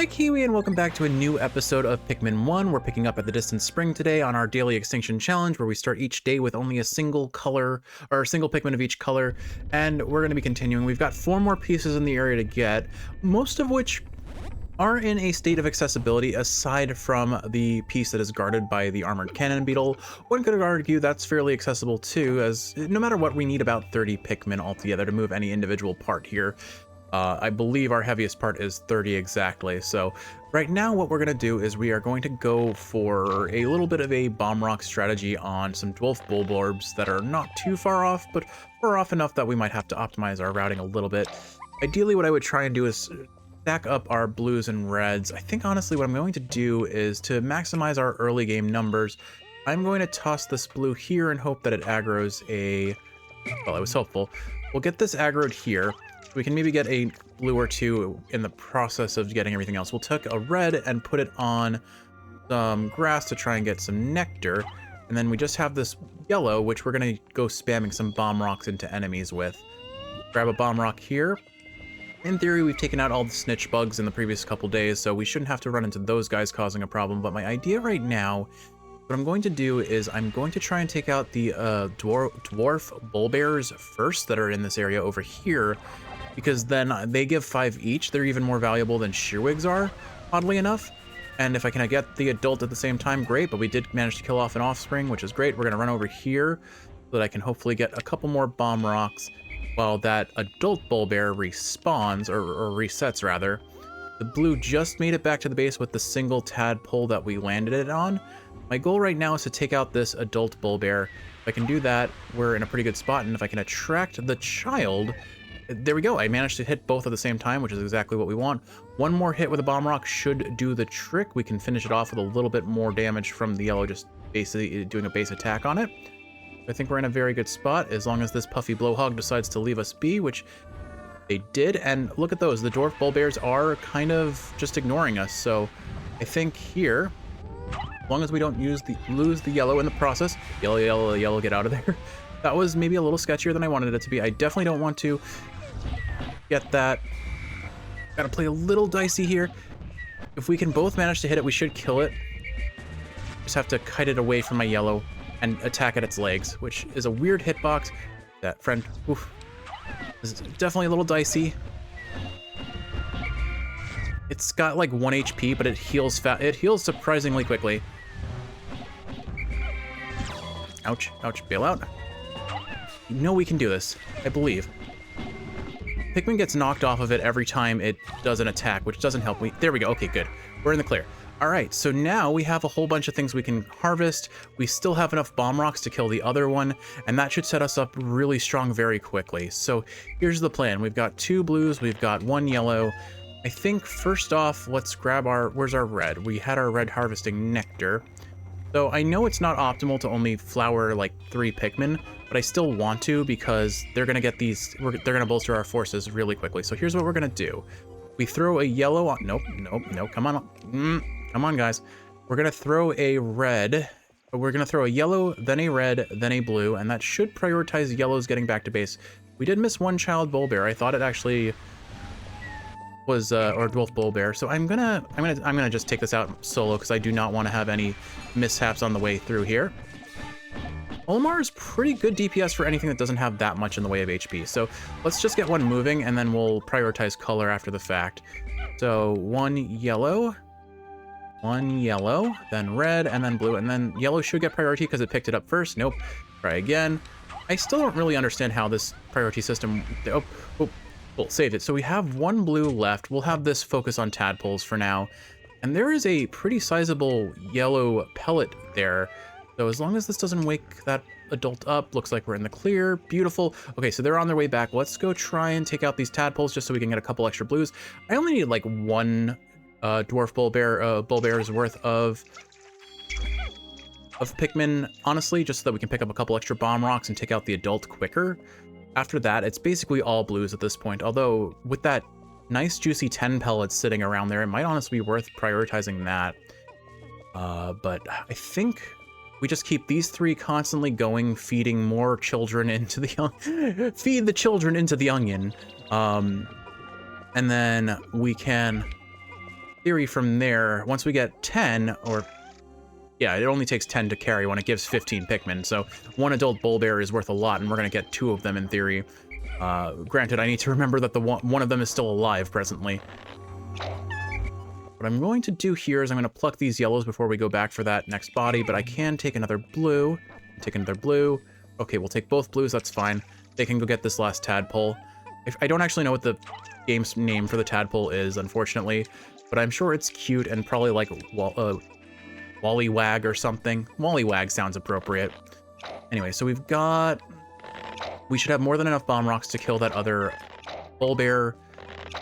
Hi Kiwi, and welcome back to a new episode of Pikmin 1. We're picking up at the distant spring today on our daily extinction challenge, where we start each day with only a single color, or a single Pikmin of each color, and we're going to be continuing. We've got 4 more pieces in the area to get, most of which are in a state of accessibility aside from the piece that is guarded by the armored cannon beetle. One could argue that's fairly accessible too, as no matter what, we need about 30 Pikmin altogether to move any individual part here. I believe our heaviest part is 30 exactly. So right now what we're going to do is we are going to go for a little bit of a bomb rock strategy on some dwarf bulborbs that are not too far off, but far off enough that we might have to optimize our routing a little bit. Ideally, what I would try and do is stack up our blues and reds. I think honestly what I'm going to do is to maximize our early game numbers. I'm going to toss this blue here and hope that it aggroes a... Well, I was hopeful. We'll get this aggroed here. We can maybe get a blue or two in the process of getting everything else. We'll take a red and put it on some grass to try and get some nectar. And then we just have this yellow, which we're going to go spamming some bomb rocks into enemies with. Grab a bomb rock here. In theory, we've taken out all the snitch bugs in the previous couple days, so we shouldn't have to run into those guys causing a problem. But my idea right now, what I'm going to do is I'm going to try and take out the dwarf bullbears first that are in this area over here, because then they give 5 each. They're even more valuable than shearwigs are, oddly enough. And if I can get the adult at the same time, great, but we did manage to kill off an offspring, which is great. We're going to run over here so that I can hopefully get a couple more bomb rocks while that adult bullbear respawns, or resets rather. The blue just made it back to the base with the single tadpole that we landed it on. My goal right now is to take out this adult bullbear. If I can do that, we're in a pretty good spot, and if I can attract the child... There we go. I managed to hit both at the same time, which is exactly what we want. One more hit with a bomb rock should do the trick. We can finish it off with a little bit more damage from the yellow, just basically doing a base attack on it. I think we're in a very good spot, as long as this puffy blowhog decides to leave us be, which they did. And look at those. The dwarf bullbears are kind of just ignoring us. So I think here, as long as we don't lose the yellow in the process, yellow, yellow, yellow, get out of there. That was maybe a little sketchier than I wanted it to be. I definitely don't want to get that. Gotta play a little dicey here. If we can both manage to hit it, we should kill it. Just have to kite it away from my yellow and attack at its legs, which is a weird hitbox. That friend, oof. This is definitely a little dicey. It's got like 1 HP, but it heals it heals surprisingly quickly. Ouch, ouch, bail out. You know we can do this, I believe. Pikmin gets knocked off of it every time it does an attack, which doesn't help me. There we go. Okay, good. We're in the clear. All right, so now we have a whole bunch of things we can harvest. We still have enough bomb rocks to kill the other one, and that should set us up really strong very quickly. So here's the plan. We've got 2 blues, we've got 1 yellow. I think first off, let's grab where's our red? We had our red harvesting nectar. So I know it's not optimal to only flower like 3 Pikmin, but I still want to, because they're gonna get these, they're gonna bolster our forces really quickly. So here's what we're gonna do. We throw a yellow on, nope, come on, come on guys. We're gonna throw a red, we're gonna throw a yellow, then a red, then a blue, and that should prioritize yellows getting back to base. We did miss 1 child bullbear. I thought it actually was or dwarf bullbear, so I'm gonna just take this out solo, because I do not want to have any mishaps on the way through here. Olimar is pretty good DPS for anything that doesn't have that much in the way of HP, so let's just get one moving, and then we'll prioritize color after the fact. So 1 yellow, then red, and then blue, and then yellow should get priority because it picked it up first. Nope. Try again. I still don't really understand how this priority system... Oh, cool, saved it. So we have 1 blue left. We'll have this focus on tadpoles for now. And there is a pretty sizable yellow pellet there. So as long as this doesn't wake that adult up, looks like we're in the clear. Beautiful. Okay, so they're on their way back. Let's go try and take out these tadpoles just so we can get a couple extra blues. I only need like 1 dwarf bullbear's worth of Pikmin, honestly, just so that we can pick up a couple extra bomb rocks and take out the adult quicker. After that, it's basically all blues at this point, although with that nice juicy 10 pellets sitting around there, it might honestly be worth prioritizing that. But I think we just keep these 3 constantly going, feeding more children into the feed the children into the onion. And then we can theory from there, once we get 10, or yeah, it only takes 10 to carry when it gives 15 Pikmin. So one adult bull bear is worth a lot, and we're going to get 2 of them in theory. Granted, I need to remember that the one of them is still alive presently. What I'm going to do here is I'm going to pluck these yellows before we go back for that next body, but I can take another blue. Take another blue. Okay, we'll take both blues, that's fine. They can go get this last tadpole. I don't actually know what the game's name for the tadpole is, unfortunately, but I'm sure it's cute and probably like Wallywag or something. Wallywag sounds appropriate. Anyway, so we should have more than enough bomb rocks to kill that other bull bear.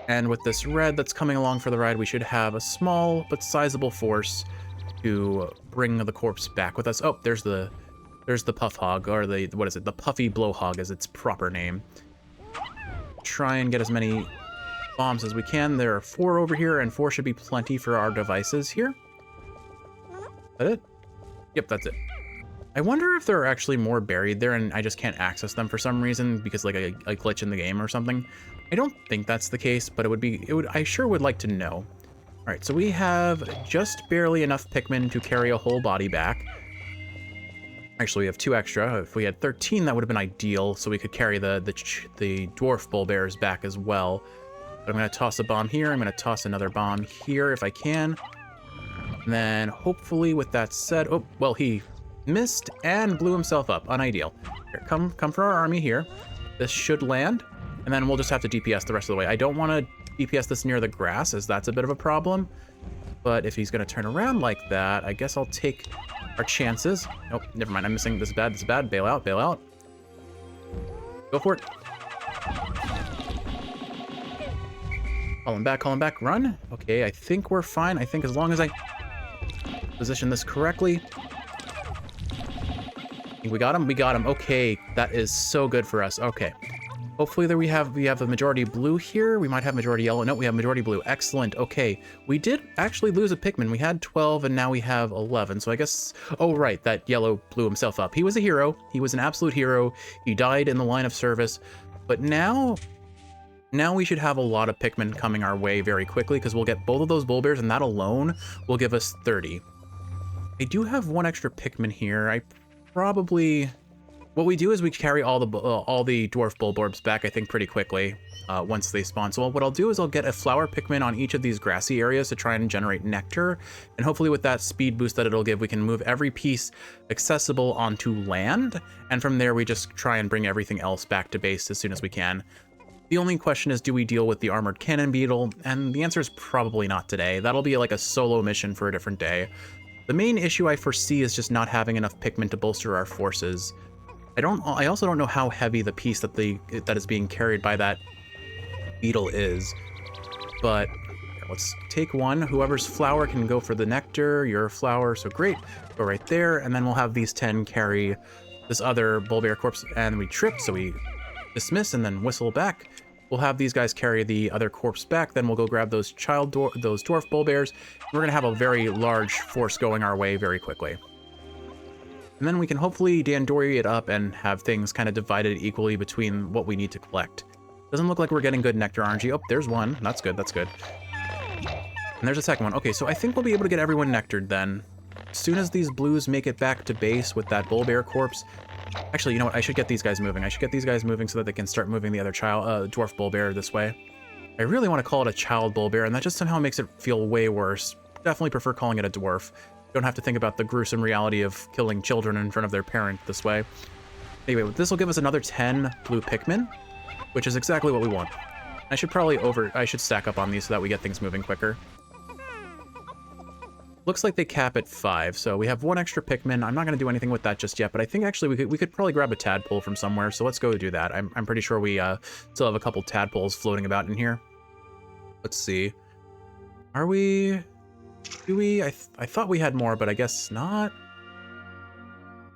And with this red that's coming along for the ride, we should have a small but sizable force to bring the corpse back with us. Oh, there's the puff hog, or what is it? The puffy blowhog is its proper name. Try and get as many bombs as we can. There are 4 over here, and 4 should be plenty for our devices here. Is that it? Yep, that's it. I wonder if there are actually more buried there and I just can't access them for some reason because like a glitch in the game or something. I don't think that's the case, but I sure would like to know. All right, so we have just barely enough Pikmin to carry a whole body back. Actually, we have 2 extra. If we had 13, that would have been ideal, so we could carry the dwarf bull bears back as well. But I'm going to toss a bomb here. I'm going to toss another bomb here if I can. And then hopefully with that said, oh, well, he missed and blew himself up. Unideal. Here, come for our army here. This should land, and then we'll just have to DPS the rest of the way. I don't want to DPS this near the grass, as that's a bit of a problem. But if he's going to turn around like that, I guess I'll take our chances. Nope, never mind. I'm missing. This is bad. This is bad. Bail out. Bail out. Go for it. Call him back. Call him back. Run. Okay, I think we're fine. I think as long as I position this correctly. I think we got him. We got him. Okay, that is so good for us. Okay. Hopefully there we have a majority blue here. We might have majority yellow. No, we have majority blue. Excellent. Okay. We did actually lose a Pikmin. We had 12 and now we have 11. So I guess, oh right, that yellow blew himself up. He was a hero. He was an absolute hero. He died in the line of service. But now we should have a lot of Pikmin coming our way very quickly because we'll get both of those bull bears and that alone will give us 30. I do have 1 extra Pikmin here. What we do is we carry all the dwarf bulborbs back, I think, pretty quickly once they spawn. So what I'll do is I'll get a flower Pikmin on each of these grassy areas to try and generate nectar. And hopefully with that speed boost that it'll give, we can move every piece accessible onto land. And from there, we just try and bring everything else back to base as soon as we can. The only question is, do we deal with the armored cannon beetle? And the answer is probably not today. That'll be like a solo mission for a different day. The main issue I foresee is just not having enough Pikmin to bolster our forces. I also don't know how heavy the piece that is being carried by that beetle is. But let's take 1. Whoever's flower can go for the nectar. Your flower, so great. Go right there, and then we'll have these 10 carry this other bull bear corpse, and we trip, so we dismiss and then whistle back. We'll have these guys carry the other corpse back, then we'll go grab those dwarf bull bears. We're gonna have a very large force going our way very quickly. And then we can hopefully Dandori it up and have things kind of divided equally between what we need to collect. Doesn't look like we're getting good nectar RNG. Oh, there's 1. That's good, that's good. And there's a second one. Okay, so I think we'll be able to get everyone nectared then. As soon as these blues make it back to base with that bull bear corpse. Actually, you know what? I should get these guys moving. I should get these guys moving so that they can start moving the other dwarf bull bear this way. I really want to call it a child bull bear, and that just somehow makes it feel way worse. Definitely prefer calling it a dwarf. Don't have to think about the gruesome reality of killing children in front of their parent this way. Anyway, this will give us another 10 blue Pikmin, which is exactly what we want. I should stack up on these so that we get things moving quicker. Looks like they cap at 5, so we have 1 extra Pikmin. I'm not going to do anything with that just yet, but I think actually we could probably grab a tadpole from somewhere, so let's go do that. I'm pretty sure we still have a couple tadpoles floating about in here. Let's see. Are we... Do we? I thought we had more, but I guess not.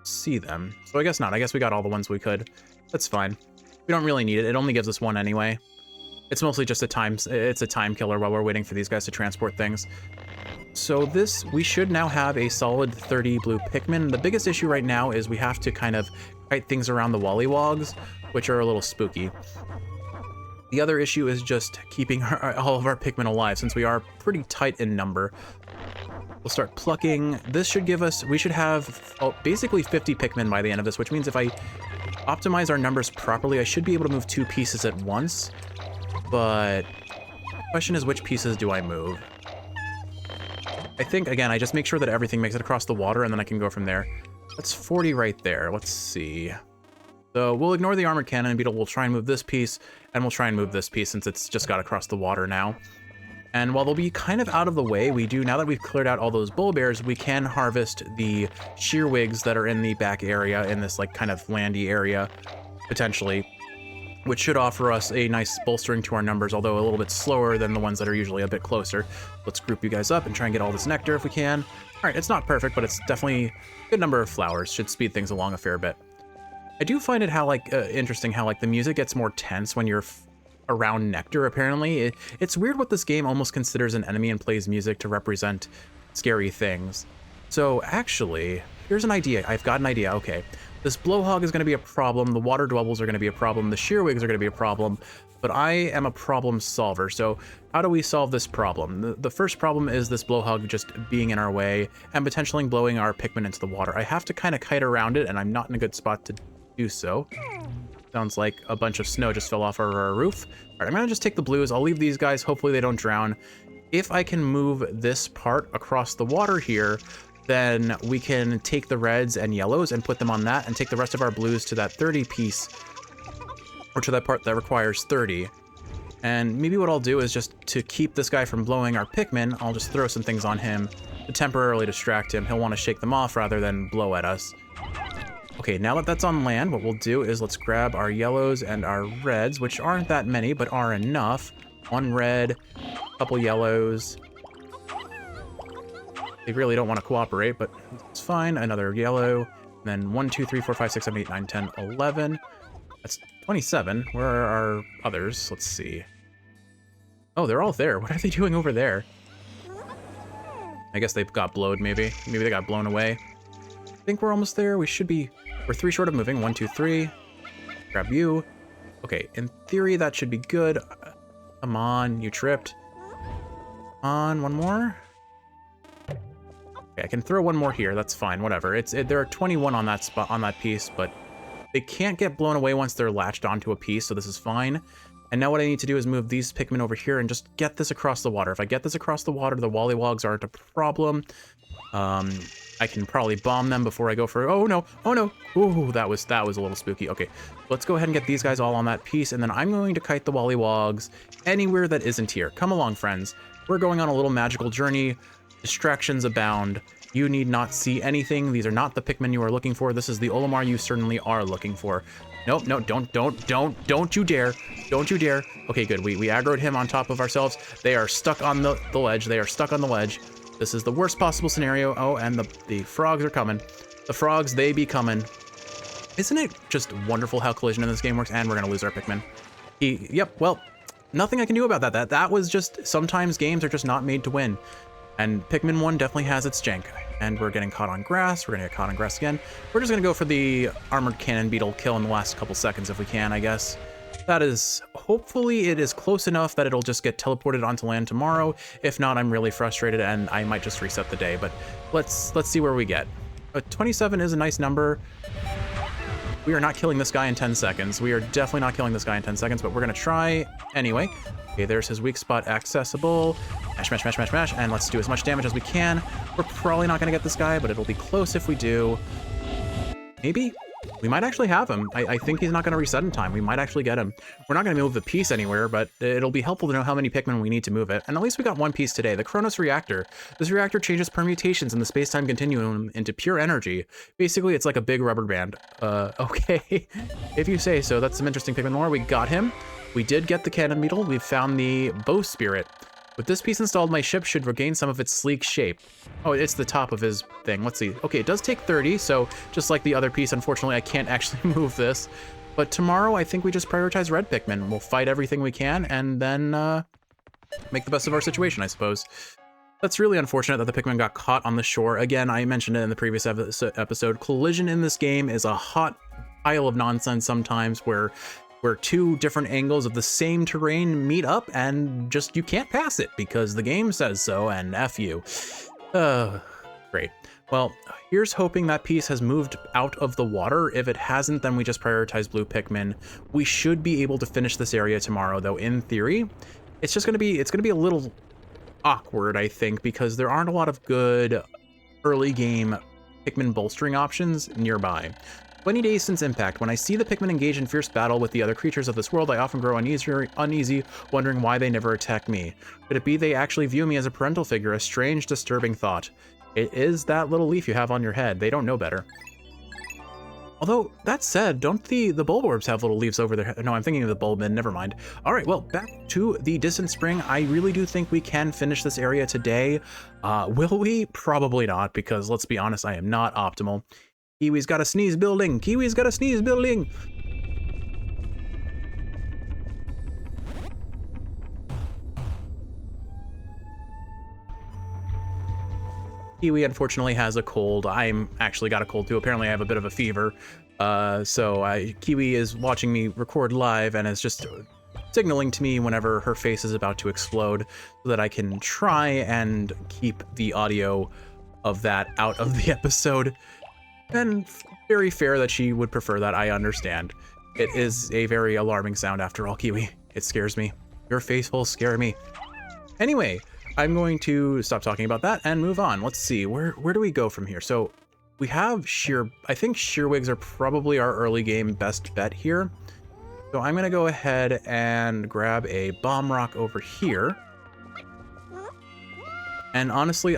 See them. So I guess not. I guess we got all the ones we could. That's fine. We don't really need it. It only gives us 1 anyway. It's mostly just it's a time killer while we're waiting for these guys to transport things. So we should now have a solid 30 blue Pikmin. The biggest issue right now is we have to kind of kite things around the Wollywogs, which are a little spooky. The other issue is just keeping all of our Pikmin alive, since we are pretty tight in number. We'll start plucking. This should give us, we should have basically 50 Pikmin by the end of this, which means if I optimize our numbers properly, I should be able to move 2 pieces at once. But the question is, which pieces do I move? I think, again, I just make sure that everything makes it across the water, and then I can go from there. That's 40 right there. Let's see. So we'll ignore the armored cannon beetle. We'll try and move this piece, and we'll try and move this piece since it's just got across the water now. And while they'll be kind of out of the way, we do, now that we've cleared out all those bull bears, we can harvest the shearwigs that are in the back area, in this like kind of landy area, potentially, which should offer us a nice bolstering to our numbers, although a little bit slower than the ones that are usually a bit closer. Let's group you guys up and try and get all this nectar if we can. All right, it's not perfect, but it's definitely a good number of flowers. Should speed things along a fair bit. I do find it how interesting how the music gets more tense when you're around nectar. Apparently, it's weird what this game almost considers an enemy and plays music to represent scary things. So actually, here's an idea. I've got an idea. Okay, this blowhog is going to be a problem. The water dwebbles are going to be a problem. The shearwigs are going to be a problem. But I am a problem solver. So how do we solve this problem? The first problem is this blowhog just being in our way and potentially blowing our Pikmin into the water. I have to kind of kite around it, and I'm not in a good spot to do so. Sounds like a bunch of snow just fell off our roof. All right, I'm gonna just take the blues. I'll leave these guys. Hopefully they don't drown. If I can move this part across the water here, then we can take the reds and yellows and put them on that and take the rest of our blues to that 30 piece, or to that part that requires 30. And maybe what I'll do is just to keep this guy from blowing our Pikmin, I'll just throw some things on him to temporarily distract him. He'll want to shake them off rather than blow at us. Okay, now that that's on land, what we'll do is let's grab our yellows and our reds, which aren't that many, but are enough. 1 red, a couple yellows. They really don't want to cooperate, but it's fine. Another yellow, and then 1, 2, 3, 4, 5, 6, 7, 8, 9, 10, 11. That's 27. Where are our others? Let's see. Oh, they're all there. What are they doing over there? I guess they've got blowed, maybe. Maybe they got blown away. I think we're almost there. We should be... We're 3 short of moving. 1, 2, 3. Grab you. Okay, in theory, that should be good. Come on, you tripped. Come on, 1 more. Okay, I can throw 1 more here. That's fine, whatever. There are 21 on that spot, on that piece, but they can't get blown away once they're latched onto a piece, so this is fine. And now what I need to do is move these Pikmin over here and just get this across the water. If I get this across the water, the Wollywogs aren't a problem. I can probably bomb them before I go for... Oh, no. Oh, no. Ooh, that was a little spooky. Okay, let's go ahead and get these guys all on that piece, and then I'm going to kite the Wollywogs anywhere that isn't here. Come along, friends. We're going on a little magical journey. Distractions abound. You need not see anything. These are not the Pikmin you are looking for. This is the Olimar you certainly are looking for. Nope, no, don't you dare. Don't you dare. Okay, good. We aggroed him on top of ourselves. They are stuck on the ledge. They are stuck on the ledge. This is the worst possible scenario. Oh, and the frogs are coming. The frogs, they be coming. Isn't it just wonderful how collision in this game works? And we're gonna lose our Pikmin. Yep, well, nothing I can do about that. That was just, sometimes games are just not made to win. And Pikmin 1 definitely has its jank. And we're getting caught on grass. We're gonna get caught on grass again. We're just gonna go for the armored cannon beetle kill in the last couple seconds if we can, I guess. That is, hopefully it is close enough that it'll just get teleported onto land tomorrow. If not, I'm really frustrated and I might just reset the day, but let's see where we get. 27 is a nice number. We are not killing this guy in 10 seconds. We are definitely not killing this guy in 10 seconds, but we're gonna try anyway. Okay, there's his weak spot accessible. Mash, mash, mash, mash, mash, and let's do as much damage as we can. We're probably not gonna get this guy, but it'll be close if we do. Maybe? We might actually have him. I think he's not going to reset in time. We might actually get him. We're not going to move the piece anywhere, but it'll be helpful to know how many Pikmin we need to move it. And at least we got 1 piece today, the Kronos reactor. This reactor changes permutations in the space-time continuum into pure energy. Basically, it's like a big rubber band. Okay. If you say so. That's some interesting Pikmin lore. We got him. We did get the cannon beetle. We've found the bow spirit. With this piece installed, my ship should regain some of its sleek shape. Oh, it's the top of his thing. Let's see. Okay, it does take 30, so just like the other piece, unfortunately, I can't actually move this. But tomorrow, I think we just prioritize red Pikmin. We'll fight everything we can, and then make the best of our situation, I suppose. That's really unfortunate that the Pikmin got caught on the shore. Again, I mentioned it in the previous episode. Collision in this game is a hot pile of nonsense sometimes, where where two different angles of the same terrain meet up and just you can't pass it because the game says so, and F you. Great. Well, here's hoping that piece has moved out of the water. If it hasn't, then we just prioritize blue Pikmin. We should be able to finish this area tomorrow, though in theory. It's gonna be a little awkward, I think, because there aren't a lot of good early game Pikmin bolstering options nearby. 20 days since impact. When I see the Pikmin engage in fierce battle with the other creatures of this world, I often grow uneasy, wondering why they never attack me. Could it be they actually view me as a parental figure? A strange, disturbing thought. It is that little leaf you have on your head. They don't know better. Although, that said, don't the Bulborbs have little leaves over their head? No, I'm thinking of the Bulbmin, never mind. All right, well, back to the distant spring. I really do think we can finish this area today. Will we? Probably not, because let's be honest, I am not optimal. Kiwi's got a sneeze building! Kiwi's got a sneeze building! Kiwi unfortunately has a cold. I'm actually got a cold too. Apparently I have a bit of a fever. Kiwi is watching me record live and is just signaling to me whenever her face is about to explode so that I can try and keep the audio of that out of the episode. And very fair that she would prefer that, I understand. It is a very alarming sound after all, Kiwi. It scares me. Your face will scare me. Anyway, I'm going to stop talking about that and move on. Let's see, where do we go from here? So we have I think Shearwigs are probably our early game best bet here. So I'm gonna go ahead and grab a Bomb Rock over here. And honestly,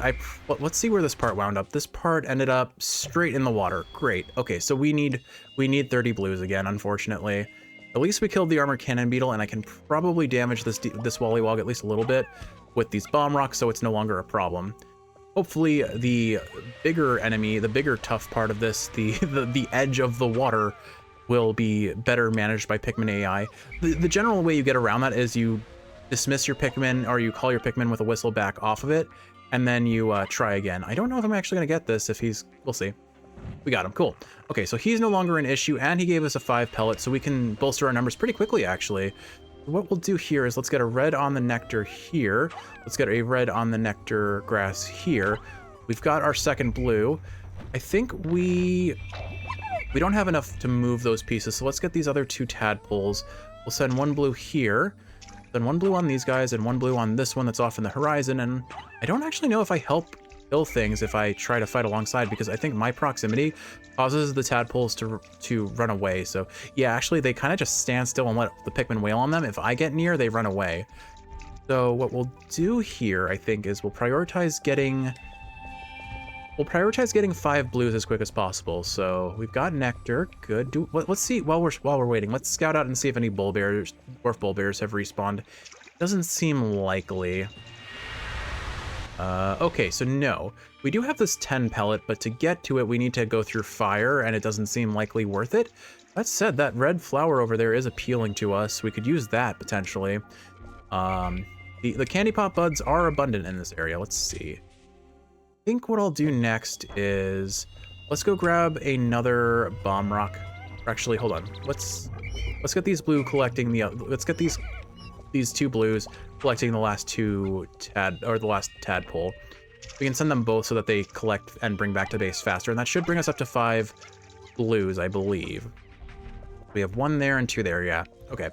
let's see where this part wound up. This part ended up straight in the water. Great. Okay, so we need 30 blues again, unfortunately. At least we killed the Armored Cannon Beetle, and I can probably damage this Wollywog at least a little bit with these Bomb Rocks, so it's no longer a problem. Hopefully the bigger enemy, the bigger tough part of this, the edge of the water, will be better managed by Pikmin AI. The general way you get around that is you dismiss your Pikmin, or you call your Pikmin with a whistle back off of it, and then you try again. I don't know if I'm actually gonna get this, we'll see. We got him, cool. Okay, so he's no longer an issue, and he gave us a 5 pellet, so we can bolster our numbers pretty quickly, actually. What we'll do here is let's get a red on the nectar here. Let's get a red on the nectar grass here. We've got our second blue. I think we don't have enough to move those pieces, so let's get these other 2 tadpoles. We'll send 1 blue here, then 1 blue on these guys, and 1 blue on this one that's off in the horizon, and I don't actually know if I help kill things if I try to fight alongside, because I think my proximity causes the tadpoles to run away. So yeah, actually they kind of just stand still and let the Pikmin wail on them. If I get near, they run away. So what we'll do here, I think, is we'll prioritize getting 5 blues as quick as possible. So we've got nectar, good. Let's see while we're waiting. Let's scout out and see if any dwarf bull bears have respawned. Doesn't seem likely. Okay, so no. We do have this 10 pellet, but to get to it, we need to go through fire, and it doesn't seem likely worth it. That said, that red flower over there is appealing to us. We could use that, potentially. The candy pop buds are abundant in this area. Let's see. I think what I'll do next is... let's go grab another Bomb Rock. Actually, hold on. Let's get these blue collecting the... let's get these 2 blues collecting the last 2 the last tadpole. We can send them both so that they collect and bring back to base faster, and that should bring us up to 5 blues, I believe. We have 1 there and 2 there, yeah. Okay.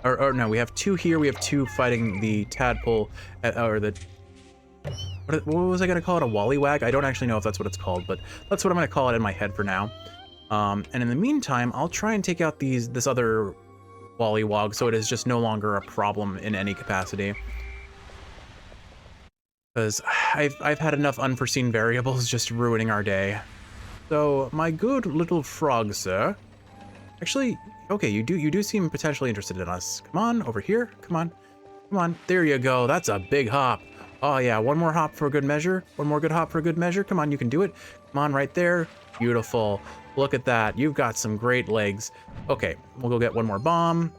Or no, we have 2 here. We have 2 fighting the tadpole, or the... what was I gonna call it? A Wollywag? I don't actually know if that's what it's called, but that's what I'm gonna call it in my head for now. And in the meantime, I'll try and take out this other Wollywog, so it is just no longer a problem in any capacity. Because I've had enough unforeseen variables just ruining our day. So, my good little frog, sir. Actually, okay, you do seem potentially interested in us. Come on, over here. Come on. Come on. There you go. That's a big hop. Oh yeah, 1 more hop for a good measure. 1 more good hop for a good measure. Come on, you can do it. Come on, right there. Beautiful. Look at that. You've got some great legs. Okay, we'll go get 1 more bomb.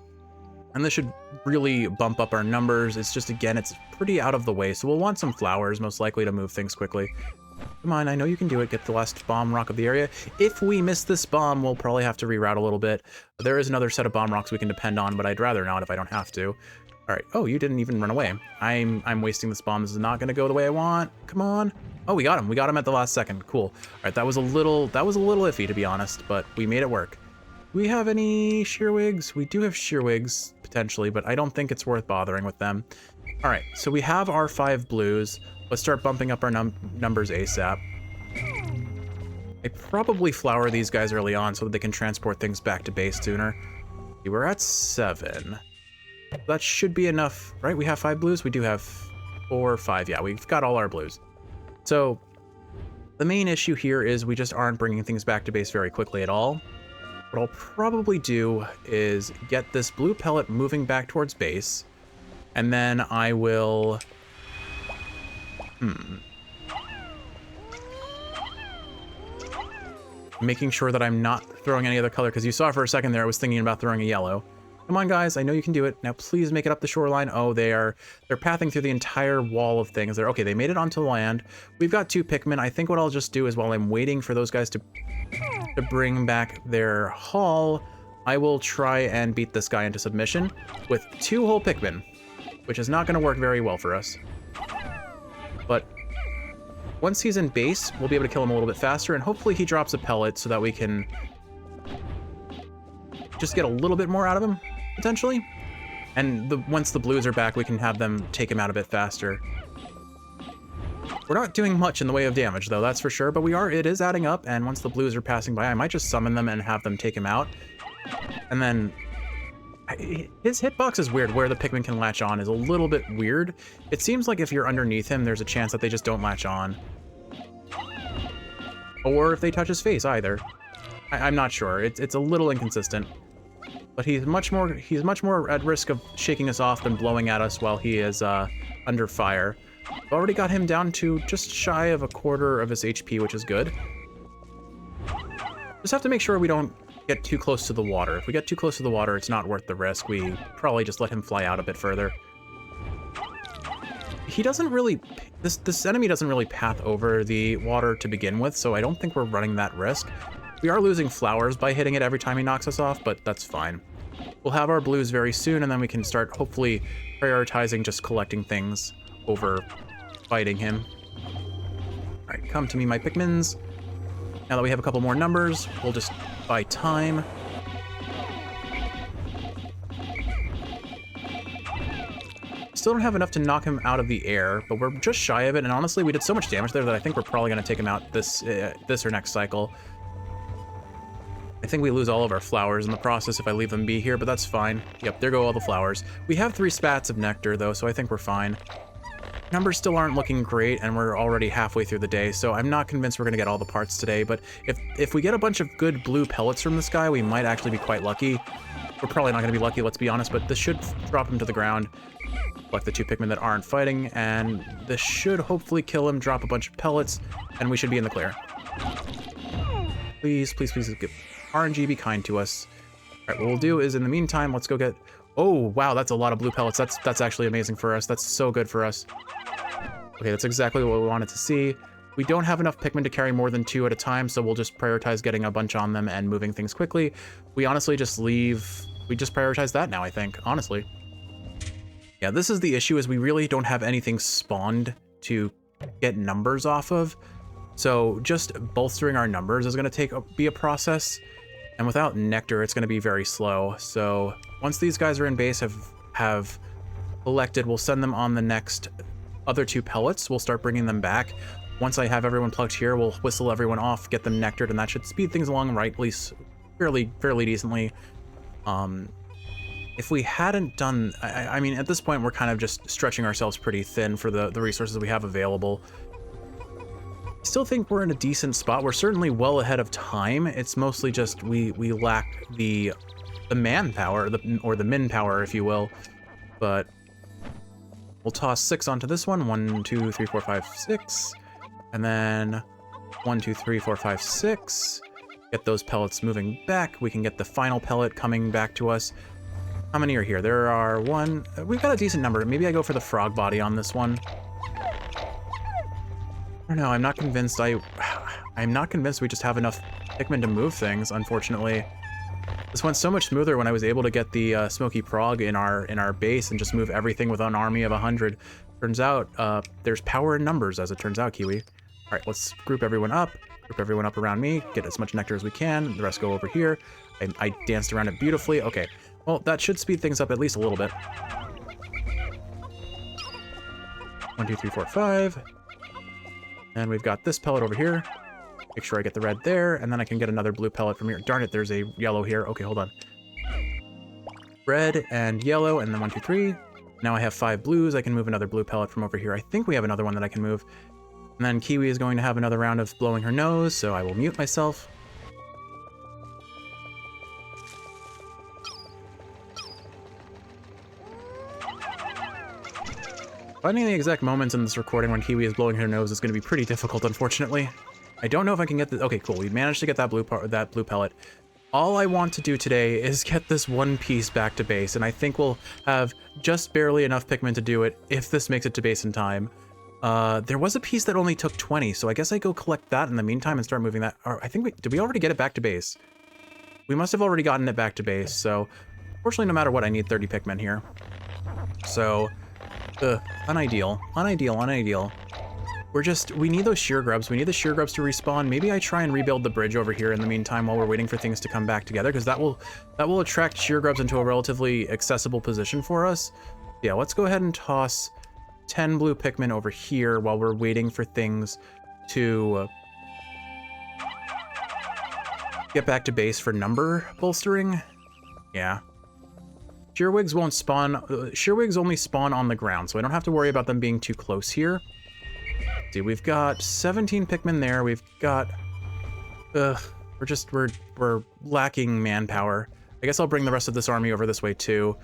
And this should really bump up our numbers. It's just, again, it's pretty out of the way. So we'll want some flowers, most likely, to move things quickly. Come on, I know you can do it. Get the last bomb rock of the area. If we miss this bomb, we'll probably have to reroute a little bit. There is another set of bomb rocks we can depend on, but I'd rather not if I don't have to. All right. Oh, you didn't even run away. I'm wasting this bomb. This is not going to go the way I want. Come on. Oh, we got him. We got him at the last second. Cool. All right. That was a little iffy, to be honest, but we made it work. Do we have any shearwigs? We do have shearwigs potentially, but I don't think it's worth bothering with them. All right. So we have our 5 blues. Let's start bumping up our numbers ASAP. I probably flower these guys early on so that they can transport things back to base sooner. Okay, we're at 7. That should be enough, right? We have 5 blues? We do have 4 or 5. Yeah, we've got all our blues. So the main issue here is we just aren't bringing things back to base very quickly at all. What I'll probably do is get this blue pellet moving back towards base, and then I will... Making sure that I'm not throwing any other color, because you saw for a second there I was thinking about throwing a yellow. Come on, guys, I know you can do it. Now please make it up the shoreline. Oh, they're pathing through the entire wall of things. Okay, they made it onto land. We've got 2 Pikmin. I think what I'll just do is while I'm waiting for those guys to bring back their haul, I will try and beat this guy into submission with 2 whole Pikmin, which is not going to work very well for us. But once he's in base, we'll be able to kill him a little bit faster, and hopefully he drops a pellet so that we can just get a little bit more out of him, potentially. And once the blues are back, we can have them take him out a bit faster. We're not doing much in the way of damage, though, that's for sure, but it is adding up, and once the blues are passing by, I might just summon them and have them take him out. And then... his hitbox is weird. Where the Pikmin can latch on is a little bit weird. It seems like if you're underneath him, there's a chance that they just don't latch on. Or if they touch his face, either. I'm not sure. It's a little inconsistent. But he's much more at risk of shaking us off than blowing at us while he is under fire. I've already got him down to just shy of a quarter of his HP, which is good. Just have to make sure we don't get too close to the water. If we get too close to the water, it's not worth the risk. We probably just let him fly out a bit further. He doesn't really... This enemy doesn't really path over the water to begin with, so I don't think we're running that risk. We are losing flowers by hitting it every time he knocks us off, but that's fine. We'll have our blues very soon, and then we can start hopefully prioritizing just collecting things over fighting him. All right, come to me, my Pikmins. Now that we have a couple more numbers, we'll just buy time. Still don't have enough to knock him out of the air, but we're just shy of it, and honestly, we did so much damage there that I think we're probably going to take him out this or next cycle. I think we lose all of our flowers in the process if I leave them be here, but that's fine. Yep, there go all the flowers. We have 3 spats of nectar, though, so I think we're fine. Numbers still aren't looking great, and we're already halfway through the day, so I'm not convinced we're going to get all the parts today, but if we get a bunch of good blue pellets from this guy, we might actually be quite lucky. We're probably not going to be lucky, let's be honest, but this should drop him to the ground, like the 2 Pikmin that aren't fighting, and this should hopefully kill him, drop a bunch of pellets, and we should be in the clear. Please, please, please, give RNG, be kind to us. All right, what we'll do is, in the meantime, let's go get... Oh, wow, that's a lot of blue pellets. That's actually amazing for us. That's so good for us. Okay, that's exactly what we wanted to see. We don't have enough Pikmin to carry more than 2 at a time, so we'll just prioritize getting a bunch on them and moving things quickly. We honestly just leave... We just prioritize that now, I think, honestly. Yeah, this is the issue, is we really don't have anything spawned to get numbers off of. So just bolstering our numbers is going to be a process. And without nectar, it's going to be very slow. So once these guys are in base, have collected, we'll send them on the next other 2 pellets. We'll start bringing them back. Once I have everyone plugged here, we'll whistle everyone off, get them nectared, and that should speed things along fairly decently. If we hadn't done, I mean, at this point, we're kind of just stretching ourselves pretty thin for the resources we have available. I still think we're in a decent spot. We're certainly well ahead of time. It's mostly just we lack the manpower, or the min power, if you will. But we'll toss 6 onto this one. 1, 2, 3, 4, 5, 6. And then 1, 2, 3, 4, 5, 6. Get those pellets moving back. We can get the final pellet coming back to us. How many are here? There are 1. We've got a decent number. Maybe I go for the frog body on this one. don't know, I'm not convinced I'm not convinced we just have enough Pikmin to move things, unfortunately. This went so much smoother when I was able to get the Smoky Prog in our base and just move everything with an army of 100. Turns out, there's power in numbers, as it turns out, Kiwi. All right, let's group everyone up around me, get as much nectar as we can, the rest go over here. I danced around it beautifully. Okay, well, that should speed things up at least a little bit. 1, 2, 3, 4, 5. And we've got this pellet over here. Make sure I get the red there, and then I can get another blue pellet from here. Darn it, there's a yellow here. Okay, hold on. Red and yellow, and then 1, 2, 3. Now I have 5 blues. I can move another blue pellet from over here. I think we have another one that I can move. And then Kiwi is going to have another round of blowing her nose, so I will mute myself. Finding the exact moments in this recording when Kiwi is blowing her nose is going to be pretty difficult, unfortunately. I don't know if I can get the... Okay, cool. We managed to get that blue pellet. All I want to do today is get this one piece back to base, and I think we'll have just barely enough Pikmin to do it if this makes it to base in time. There was a piece that only took 20, so I guess I go collect that in the meantime and start moving that. Or I think did we already get it back to base? We must have already gotten it back to base, so fortunately, no matter what, I need 30 Pikmin here. So, unideal. We need those shear grubs. We need the shear grubs to respawn. Maybe I try and rebuild the bridge over here in the meantime while we're waiting for things to come back together, because that will attract shear grubs into a relatively accessible position for us. Yeah, let's go ahead and toss 10 blue Pikmin over here while we're waiting for things to get back to base for number bolstering. Yeah. Shearwigs won't spawn. Shearwigs only spawn on the ground, so I don't have to worry about them being too close here. See, we've got 17 Pikmin there. We've got... we're lacking manpower. I guess I'll bring the rest of this army over this way too.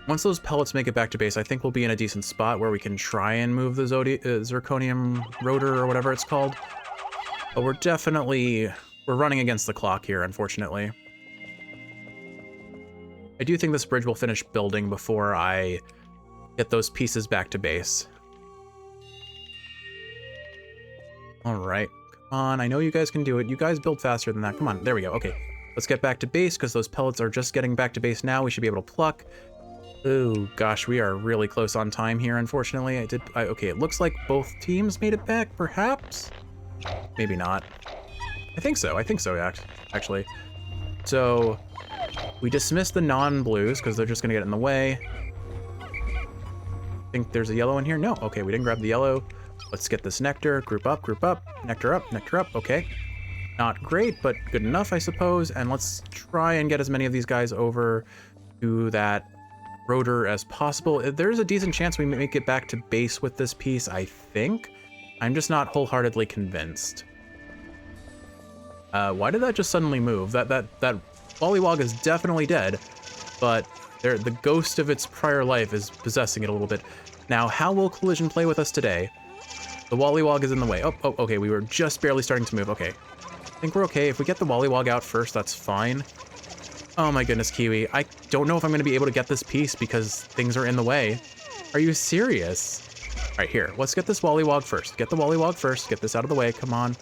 Once those pellets make it back to base, I think we'll be in a decent spot where we can try and move the Zirconium rotor or whatever it's called. But we're running against the clock here, unfortunately. I do think this bridge will finish building before I get those pieces back to base. All right, come on, I know you guys can do it. You guys build faster than that. Come on, there we go. Okay, let's get back to base because those pellets are just getting back to base now. We should be able to pluck. Oh gosh, we are really close on time here, unfortunately. Okay, it looks like both teams made it back, perhaps? Maybe not. I think so, actually. So, we dismissed the non-blues because they're just gonna get in the way. Think there's a yellow in here? No, okay, we didn't grab the yellow. Let's get this nectar, group up, nectar up, okay. Not great, but good enough, I suppose. And let's try and get as many of these guys over to that rotor as possible. There's a decent chance we make it back to base with this piece, I think. I'm just not wholeheartedly convinced. Why did that just suddenly move? That Wollywog is definitely dead, but the ghost of its prior life is possessing it a little bit. Now, how will Collision play with us today? The Wollywog is in the way. Oh, okay, we were just barely starting to move. Okay, I think we're okay. If we get the Wollywog out first, that's fine. Oh my goodness, Kiwi. I don't know if I'm going to be able to get this piece because things are in the way. Are you serious? All right, here, let's get this Wollywog first. Get the Wollywog first. Get this out of the way. Come on.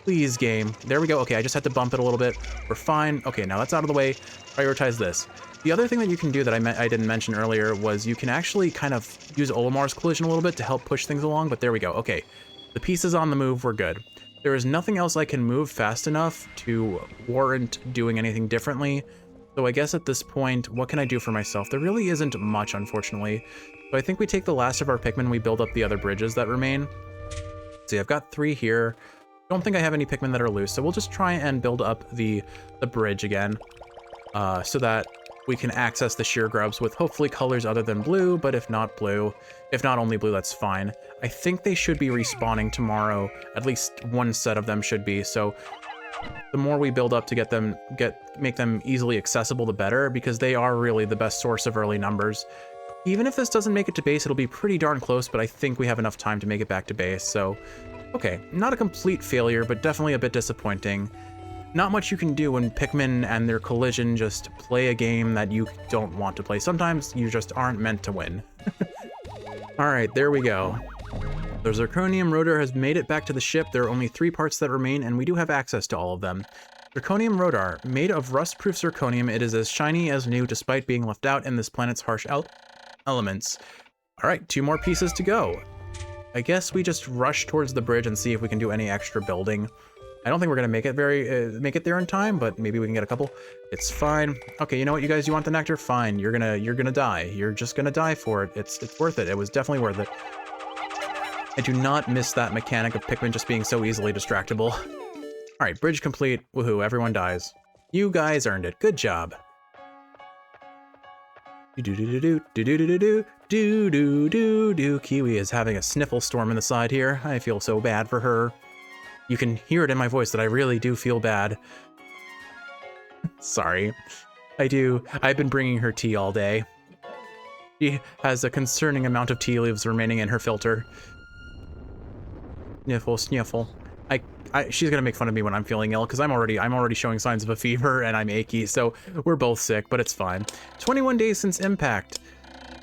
Please, game. There we go. Okay, I just had to bump it a little bit. We're fine. Okay, now that's out of the way. Prioritize this. The other thing that you can do that I didn't mention earlier was you can actually kind of use Olimar's Collision a little bit to help push things along, but there we go. Okay, the piece is on the move. We're good. There is nothing else I can move fast enough to warrant doing anything differently. So I guess at this point, what can I do for myself? There really isn't much, unfortunately. So I think we take the last of our Pikmin, we build up the other bridges that remain. See, I've got 3 here. Don't think I have any Pikmin that are loose, so we'll just try and build up the bridge again, so that we can access the shear grubs with hopefully colors other than blue, but if not only blue, that's fine. I think they should be respawning tomorrow. At least one set of them should be, so the more we build up to make them easily accessible, the better, because they are really the best source of early numbers. Even if this doesn't make it to base, it'll be pretty darn close, but I think we have enough time to make it back to base, so okay, not a complete failure, but definitely a bit disappointing. Not much you can do when Pikmin and their Collision just play a game that you don't want to play. Sometimes you just aren't meant to win. All right, there we go. The zirconium rotor has made it back to the ship. There are only 3 parts that remain, and we do have access to all of them. Zirconium rotor, made of rust-proof zirconium, it is as shiny as new despite being left out in this planet's harsh elements. All right, 2 more pieces to go. I guess we just rush towards the bridge and see if we can do any extra building. I don't think we're gonna make it make it there in time, but maybe we can get a couple. It's fine. Okay, you know what, you guys, you want the nectar? Fine. You're gonna die. You're just gonna die for it. It's worth it. It was definitely worth it. I do not miss that mechanic of Pikmin just being so easily distractible. All right, bridge complete. Woohoo! Everyone dies. You guys earned it. Good job. Kiwi is having a sniffle storm in the side here. I feel so bad for her. You can hear it in my voice that I really do feel bad. Sorry. I do. I've been bringing her tea all day. She has a concerning amount of tea leaves remaining in her filter. Sniffle, sniffle. She's gonna make fun of me when I'm feeling ill because I'm already showing signs of a fever and I'm achy, so we're both sick, but it's fine. 21 days since impact.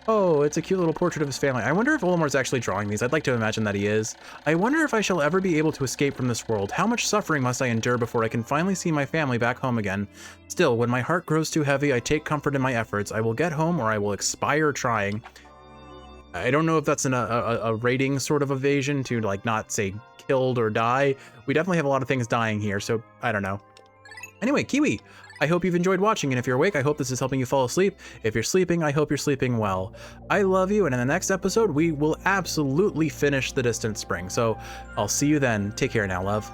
Oh, it's a cute little portrait of his family. I wonder if Olimar's actually drawing these. I'd like to imagine that he is. I wonder if I shall ever be able to escape from this world. How much suffering must I endure before I can finally see my family back home again? Still, when my heart grows too heavy, I take comfort in my efforts. I will get home or I will expire trying. I don't know if that's a rating sort of evasion to like not say killed or die. We definitely have a lot of things dying here, so I don't know. Anyway, Kiwi, I hope you've enjoyed watching, and if you're awake, I hope this is helping you fall asleep. If you're sleeping, I hope you're sleeping well. I love you, and in the next episode, we will absolutely finish the Distant Spring. So I'll see you then. Take care now, love.